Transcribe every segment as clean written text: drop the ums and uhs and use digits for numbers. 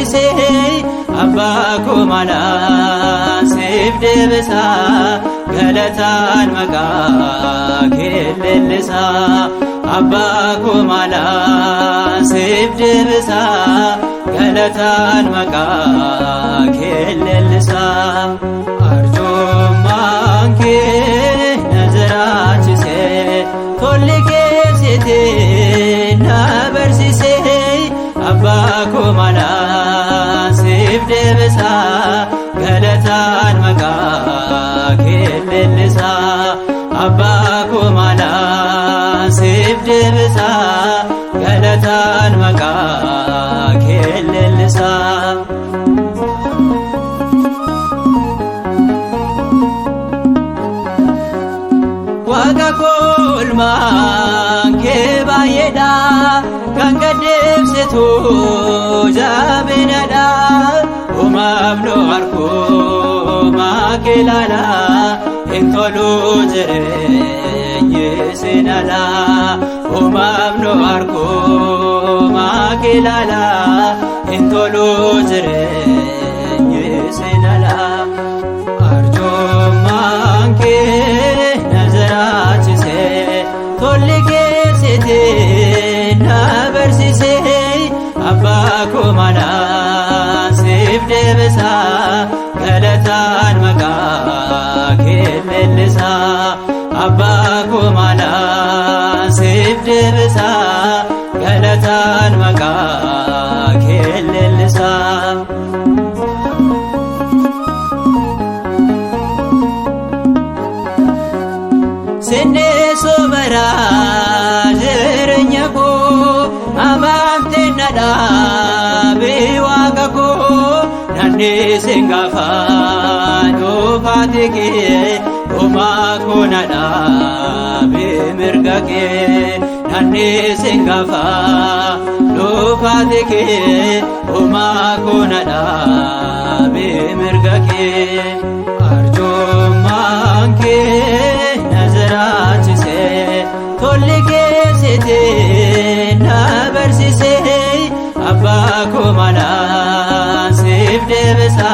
barsiise abbaa koo malaan siif deebisa galataan maqaa kee leellisa abbaa koo malaan siif deebisa galataan maqaa kee leellisa arjummaan kee na jiraachise tolli keessitee na barsiise abbaa koo malaan siif deebisa galataan maqaa kee leellisa abbaa koo malaan siif deebisa galataan maqaa kee leellisa waaqa koo oolmaan kee baay'eedha kan gaddeebsitu jabinaadha uumaaf nu harkumaa kee ilaala hin tolu jireenyi seenaadha uumaaf nu harkumaa kee ilaala hin tolu jireenyi seenaadha arjummaan kee na jiraachise tolli keessitee na barsiise abbaa koo malaan siif deebisa galataan maqaa kee leellisa abbaa koo malaan siif deebisa galataan maqaa kee leellisa Sinneesoo baraa jireenya koo amantii na dhaabee waaqa koo nandeesee gaafa dhuunfaate kee uumaa koo na dhaabee mirga kee nandeesee gaafa dhuunfaate kee uumaa koo na dhaabee mirga kee arjummaan kee na jiraachise tolli keessitee na barsiise abbaa koo malaan siif deebisa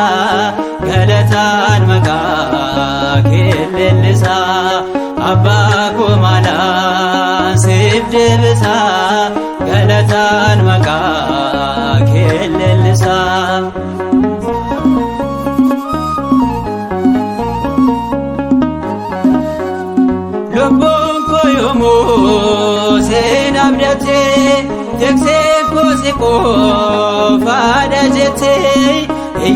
galataan maqaa kee leellisa abbaa koo malaan siif deebisa galataan maqaa kee leellisa lubbuun koo yommuu seen abdattee tiksee koo si qofaadha jettee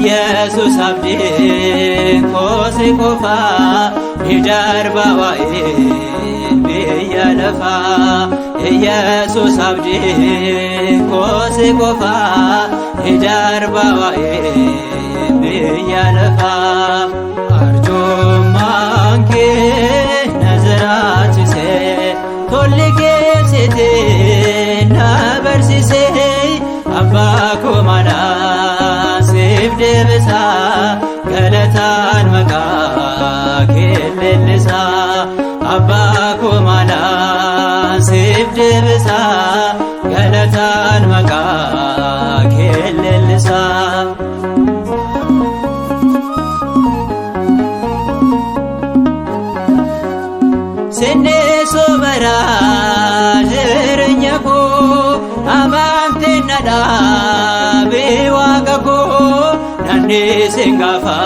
Yesuus abdiin koo si qofa ni darba waa'een biyya lafaa Yesuus abdiin koo si qofa ni darba waa'een biyya lafaa arjummaan kee na jiraachise tolli keessitee na barsiise abbaa koo malaan siif deebisa galataan maqaa kee leellisa abbaa koo malaan siif deebisa galataan maqaa kee leellisa Sinneesoo baraa jireenya koo amantii na dhaabee waaqa koo nandeesee gaafa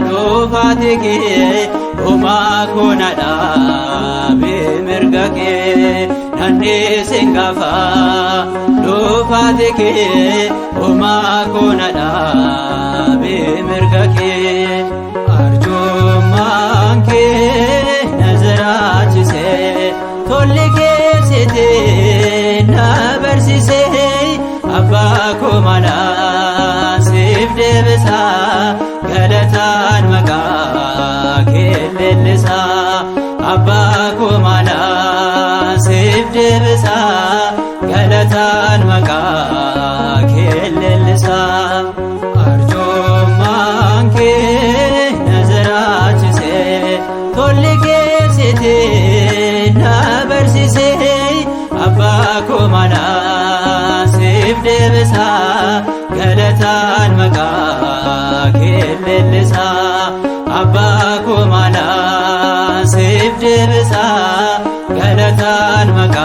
dhuunfaate kee uumaa koo na dhaabee mirga kee nandeesee gaafa dhuunfaate kee uumaa koo na dhaabee mirga kee arjummaan kee na jiraachise tolli keessitee na barsiise abbaa koo malaan siif deebisa galataan maqaa kee leellisa abbaa koo malaan siif deebisa galataan maqaa kee leellisa arjummaan kee na jiraachise tolli keessitee na barsiise abbaa koo malaan siif deebisa ገለታን መቃ ኬልልሳ አባ ኮማላ ሲፍ ድብሳ ገለታን መቃ